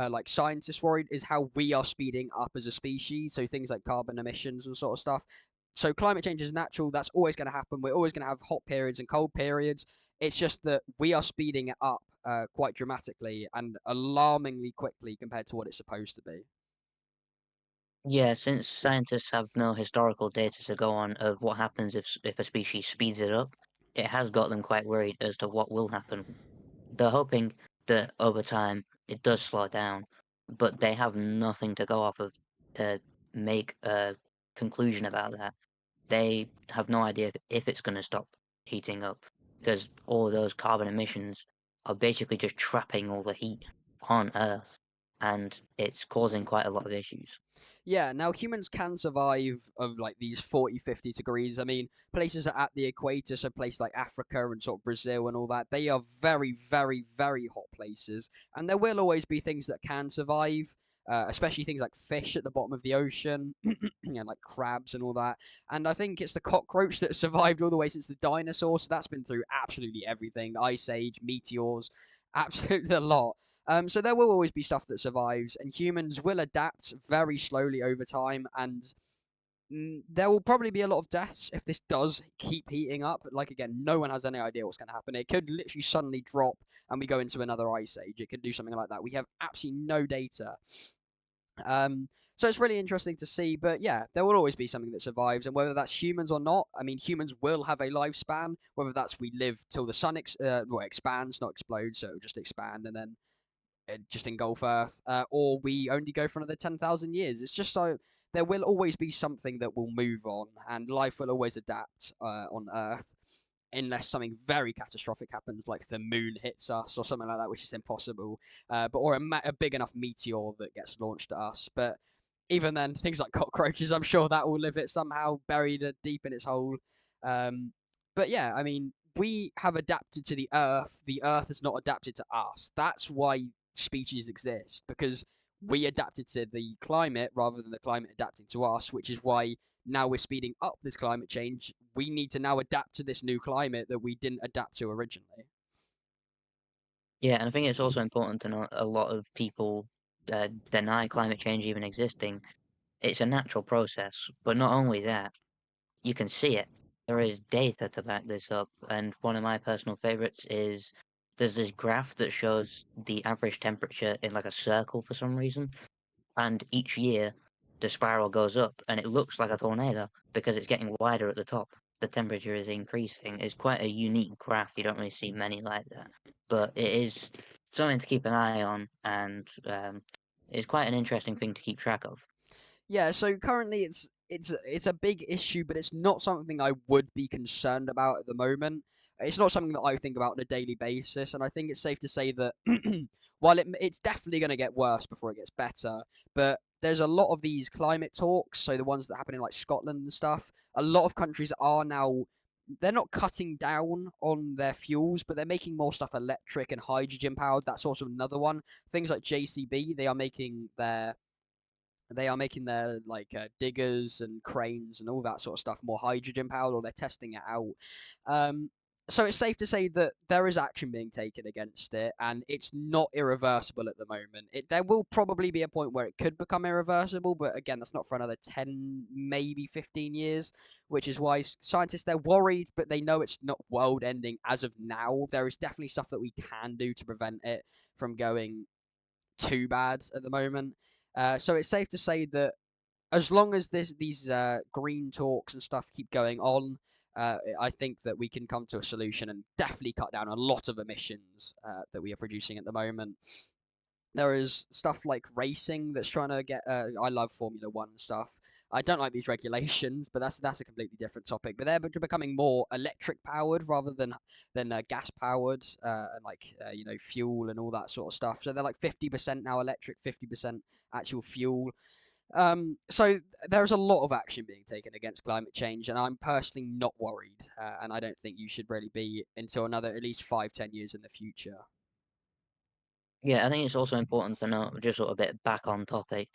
like scientists worried is how we are speeding up as a species. So things like carbon emissions and sort of stuff. So climate change is natural. That's always going to happen. We're always going to have hot periods and cold periods. It's just that we are speeding it up quite dramatically and alarmingly quickly compared to what it's supposed to be. Yeah, since scientists have no historical data to go on of what happens if a species speeds it up, it has got them quite worried as to what will happen. They're hoping that over time it does slow down, but they have nothing to go off of to make a conclusion about that. They have no idea if it's going to stop heating up because all of those carbon emissions are basically just trapping all the heat on Earth, and it's causing quite a lot of issues. Yeah, now humans can survive of like these 40, 50 degrees. I mean, places are at the equator, so places like Africa and sort of Brazil and all that, they are very, very, very hot places. And there will always be things that can survive, especially things like fish at the bottom of the ocean, like crabs and all that. And I think it's the cockroach that survived all the way since the dinosaurs. So that's been through absolutely everything: Ice Age, meteors, absolutely a lot. So there will always be stuff that survives, and humans will adapt very slowly over time, and there will probably be a lot of deaths if this does keep heating up. Like again, no one has any idea what's going to happen. It could literally suddenly drop, and we go into another ice age. It could do something like that. We have absolutely no data. Um, so it's really interesting to see, but yeah, there will always be something that survives, and whether that's humans or not, I mean, humans will have a lifespan. Whether that's we live till the sun expands, not explodes, so it'll just expand, and then just engulf Earth, or we only go for another 10,000 years. It's just so there will always be something that will move on, and life will always adapt on Earth, unless something very catastrophic happens, like the moon hits us or something like that, which is impossible. But or a big enough meteor that gets launched at us. But even then, things like cockroaches, I'm sure that will live it somehow, buried deep in its hole. Um, but yeah, I mean, we have adapted to the Earth has not adapted to us. That's why species exist, because we adapted to the climate rather than the climate adapting to us, which is why now we're speeding up this climate change. We need to now adapt to this new climate that we didn't adapt to originally. Yeah, and I think it's also important to note a lot of people deny climate change even existing. It's a natural process, but not only that, you can see it. There is data to back this up, and one of my personal favorites is there's this graph that shows the average temperature in like a circle for some reason, and each year the spiral goes up and it looks like a tornado because it's getting wider at the top. The temperature is increasing. It's quite a unique graph. You don't really see many like that, but it is something to keep an eye on, and it's quite an interesting thing to keep track of. Yeah, so currently it's a big issue, but it's not something I would be concerned about at the moment. It's not something that I think about on a daily basis, and I think it's safe to say that while it's definitely going to get worse before it gets better, but there's a lot of these climate talks, so the ones that happen in like Scotland and stuff. A lot of countries are now, they're not cutting down on their fuels, but they're making more stuff electric and hydrogen powered. That's also another one. Things like JCB, they are making their like diggers and cranes and all that sort of stuff more hydrogen powered, or they're testing it out. So it's safe to say that there is action being taken against it, and it's not irreversible at the moment. There will probably be a point where it could become irreversible, but again, that's not for another 10, maybe 15 years, which is why scientists, they're worried, but they know it's not world ending as of now. There is definitely stuff that we can do to prevent it from going too bad at the moment. So it's safe to say that as long as these green talks and stuff keep going on, I think that we can come to a solution and definitely cut down a lot of emissions that we are producing at the moment. There is stuff like racing that's trying to get. I love Formula One and stuff. I don't like these regulations, but that's a completely different topic. But they're becoming more electric powered rather than gas powered, and like fuel and all that sort of stuff. So they're like 50% now electric, 50% actual fuel. So there's a lot of action being taken against climate change, and I'm personally not worried. And I don't think you should really be until another at least 5, 10 years in the future. Yeah, I think it's also important to note, just sort of a bit back on topic,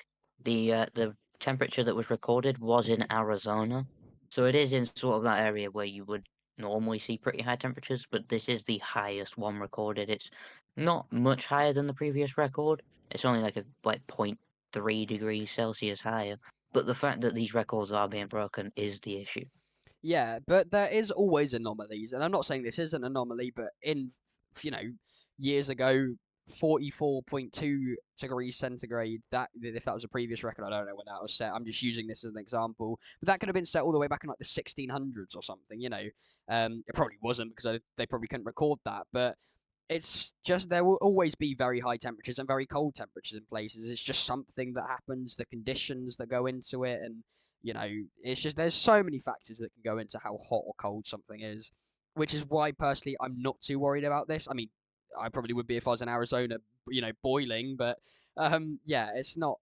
the temperature that was recorded was in Arizona, so it is in sort of that area where you would normally see pretty high temperatures, but this is the highest one recorded. It's not much higher than the previous record. It's only like like 0.3 degrees Celsius higher, but the fact that these records are being broken is the issue. Yeah, but there is always anomalies, and I'm not saying this is an anomaly, but in you know years ago, 44.2 degrees centigrade. That if that was a previous record, I don't know when that was set. I'm just using this as an example, but that could have been set all the way back in like the 1600s or something. It probably wasn't because they probably couldn't record that, but it's just there will always be very high temperatures and very cold temperatures in places. It's just something that happens, the conditions that go into it, and it's just there's so many factors that can go into how hot or cold something is, which is why personally I'm not too worried about this. I mean, I probably would be if I was in Arizona, boiling, but yeah, it's not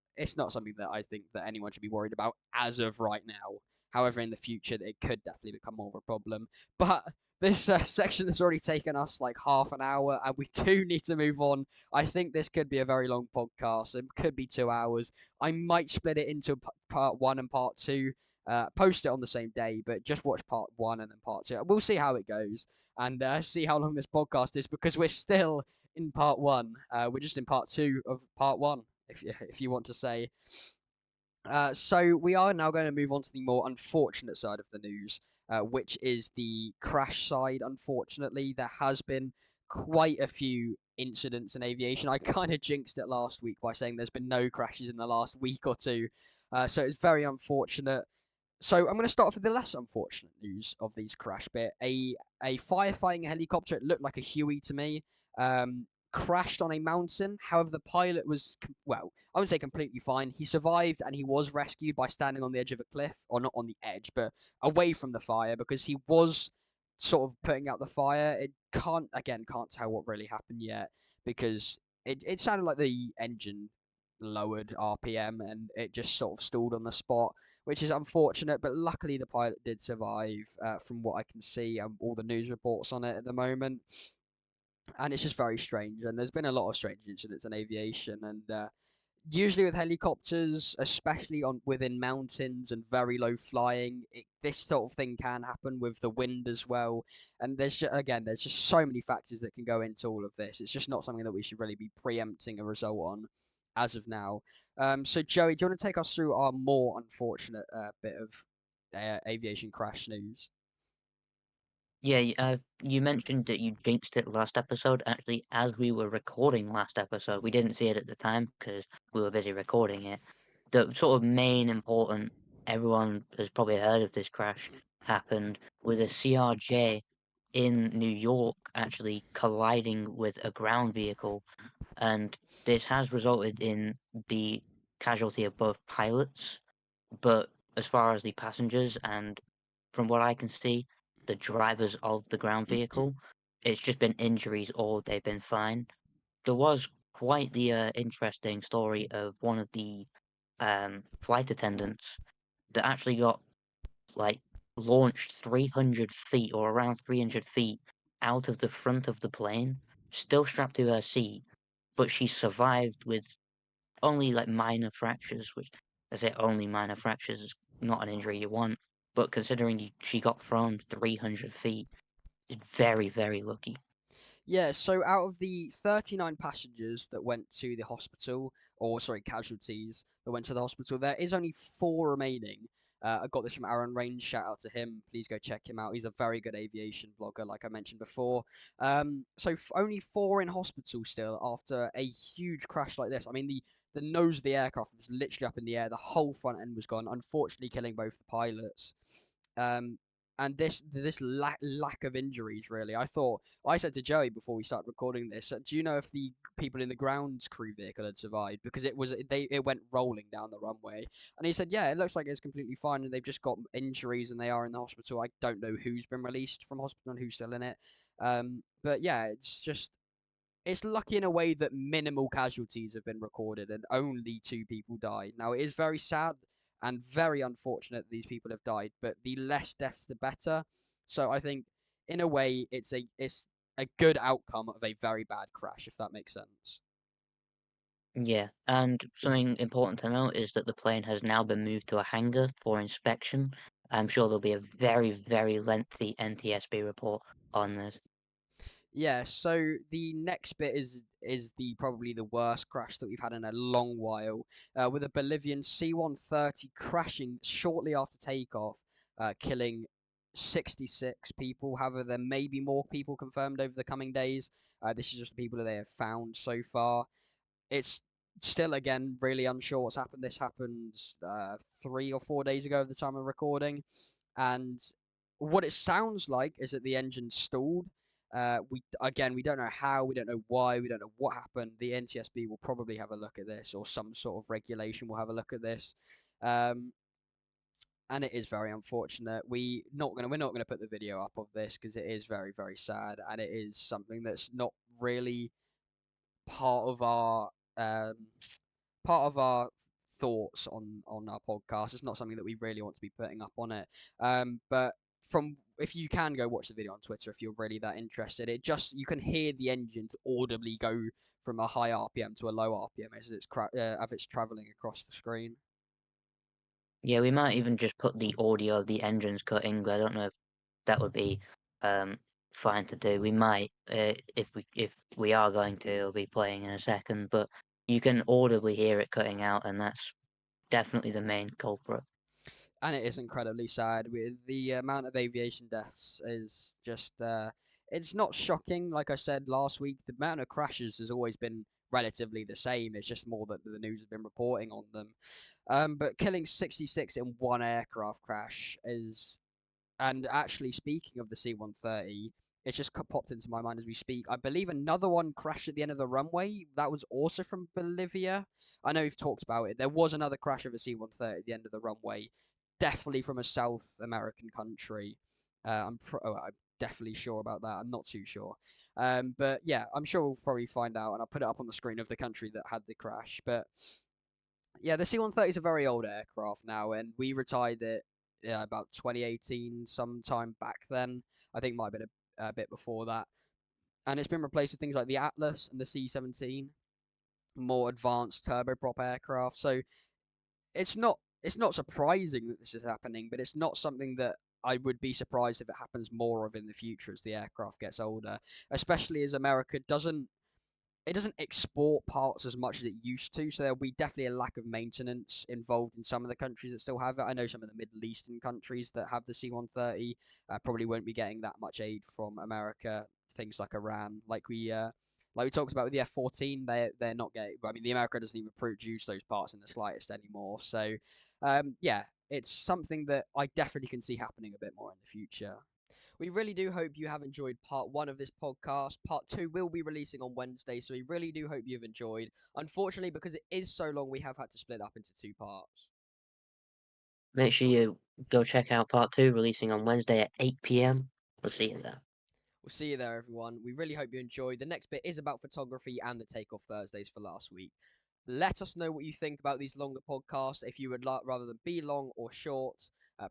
something that I think that anyone should be worried about as of right now. However, in the future, it could definitely become more of a problem. But this section has already taken us like half an hour, and we do need to move on. I think this could be a very long podcast. It could be 2 hours. I might split it into part one and part two. Post it on the same day, but just watch part one and then part two. We'll see how it goes and see how long this podcast is because we're still in part one. We're just in part two of part one, if you want to say. So we are now going to move on to the more unfortunate side of the news, which is the crash side. Unfortunately, there has been quite a few incidents in aviation. I kind of jinxed it last week by saying there's been no crashes in the last week or two. So it's very unfortunate. So I'm going to start off with the less unfortunate news of these crash bit. A firefighting helicopter, it looked like a Huey to me, crashed on a mountain. However, the pilot was, well, I wouldn't say completely fine. He survived and he was rescued by standing on the edge of a cliff, or not on the edge, but away from the fire because he was sort of putting out the fire. It can't tell what really happened yet because it sounded like the engine lowered RPM and it just sort of stalled on the spot, which is unfortunate. But luckily, the pilot did survive, from what I can see, and all the news reports on it at the moment. And it's just very strange. And there's been a lot of strange incidents in aviation, and usually with helicopters, especially on within mountains and very low flying, this sort of thing can happen with the wind as well. And there's just so many factors that can go into all of this. It's just not something that we should really be preempting a result on as of now. So Joey, do you want to take us through our more unfortunate bit of aviation crash news? Yeah, you mentioned that you jinxed it last episode. Actually, as we were recording last episode, we didn't see it at the time because we were busy recording it. The sort of main important, everyone has probably heard of this crash, happened with a CRJ in New York actually colliding with a ground vehicle, and this has resulted in the casualty of both pilots. But as far as the passengers and from what I can see, the drivers of the ground vehicle, it's just been injuries or they've been fine. There was quite the interesting story of one of the flight attendants that actually got like launched 300 feet or around 300 feet out of the front of the plane, still strapped to her seat, but she survived with only like minor fractures, which I say only minor fractures is not an injury you want, but considering she got thrown 300 feet, it's very, very lucky. Yeah, so out of the 39 passengers that went to the hospital, or sorry, casualties that went to the hospital, there is only four remaining. I got this from Aaron Range. Shout out to him. Please go check him out. He's a very good aviation blogger, like I mentioned before. Only four in hospital still after a huge crash like this. I mean, the nose of the aircraft was literally up in the air. The whole front end was gone, unfortunately killing both the pilots. Um, and this lack of injuries, really. I said to Joey before we started recording this, do you know if the people in the ground crew vehicle had survived? Because it went rolling down the runway, and he said, yeah, it looks like it's completely fine, and they've just got injuries and they are in the hospital. I don't know who's been released from hospital and who's still in it. But yeah, it's lucky in a way that minimal casualties have been recorded and only two people died. Now, it is very sad and very unfortunate that these people have died, but the less deaths, the better. So I think, in a way, it's a good outcome of a very bad crash, if that makes sense. Yeah, and something important to note is that the plane has now been moved to a hangar for inspection. I'm sure there'll be a very, very lengthy NTSB report on this. Yeah, so the next bit is the probably the worst crash that we've had in a long while, with a Bolivian C-130 crashing shortly after takeoff, killing 66 people. However, there may be more people confirmed over the coming days. This is just the people that they have found so far. It's still again really unsure what's happened. This happened 3 or 4 days ago at the time of recording, and what it sounds like is that the engine stalled. We don't know how, we don't know why, we don't know what happened. The NTSB will probably have a look at this, or some sort of regulation will have a look at this. Um, and it is very unfortunate. We're not gonna put the video up of this because it is very very sad, and it is something that's not really part of our um, part of our thoughts on our podcast. It's not something that we really want to be putting up on it. But from if you can go watch the video on Twitter if you're really that interested, you can hear the engines audibly go from a high RPM to a low RPM as it's traveling across the screen. Yeah, we might even just put the audio of the engines cutting, but I don't know if that would be um, fine to do. We might, if we are going to, it'll be playing in a second, but you can audibly hear it cutting out, and that's definitely the main culprit. And it is incredibly sad. With the amount of aviation deaths is just it's not shocking. Like I said last week, the amount of crashes has always been relatively the same. It's just more that the news has been reporting on them. But killing 66 in one aircraft crash is, and actually, speaking of the C-130, it just popped into my mind as we speak. I believe another one crashed at the end of the runway. That was also from Bolivia. I know we've talked about it. There was another crash of a C-130 at the end of the runway, definitely from a South American country. I'm definitely sure about that. I'm not too sure. But yeah, I'm sure we'll probably find out, and I'll put it up on the screen of the country that had the crash. But Yeah, the C-130 is a very old aircraft now, and we retired it about 2018, sometime back then. I think it might have been a bit before that. And it's been replaced with things like the Atlas and the C-17, more advanced turboprop aircraft. So it's not surprising that this is happening, but it's not something that I would be surprised if it happens more of in the future as the aircraft gets older, especially as America doesn't export parts as much as it used to, so there'll be definitely a lack of maintenance involved in some of the countries that still have it. I know some of the Middle Eastern countries that have the C-130 probably won't be getting that much aid from America. Things like Iran, like we talked about with the F-14, they're not getting. I mean, the America doesn't even produce those parts in the slightest anymore. So, yeah, it's something that I definitely can see happening a bit more in the future. We really do hope you have enjoyed part one of this podcast. Part two will be releasing on Wednesday, so we really do hope you've enjoyed. Unfortunately, because it is so long, we have had to split up into two parts. Make sure you go check out part 2, releasing on Wednesday at 8 p.m. We'll see you there. We'll see you there, everyone. We really hope you enjoyed. The next bit is about photography and the takeoff Thursdays for last week. Let us know what you think about these longer podcasts. If you would like rather than be long or short,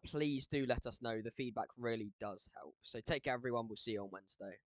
please do let us know. The feedback really does help. So take care, everyone. We'll see you on Wednesday.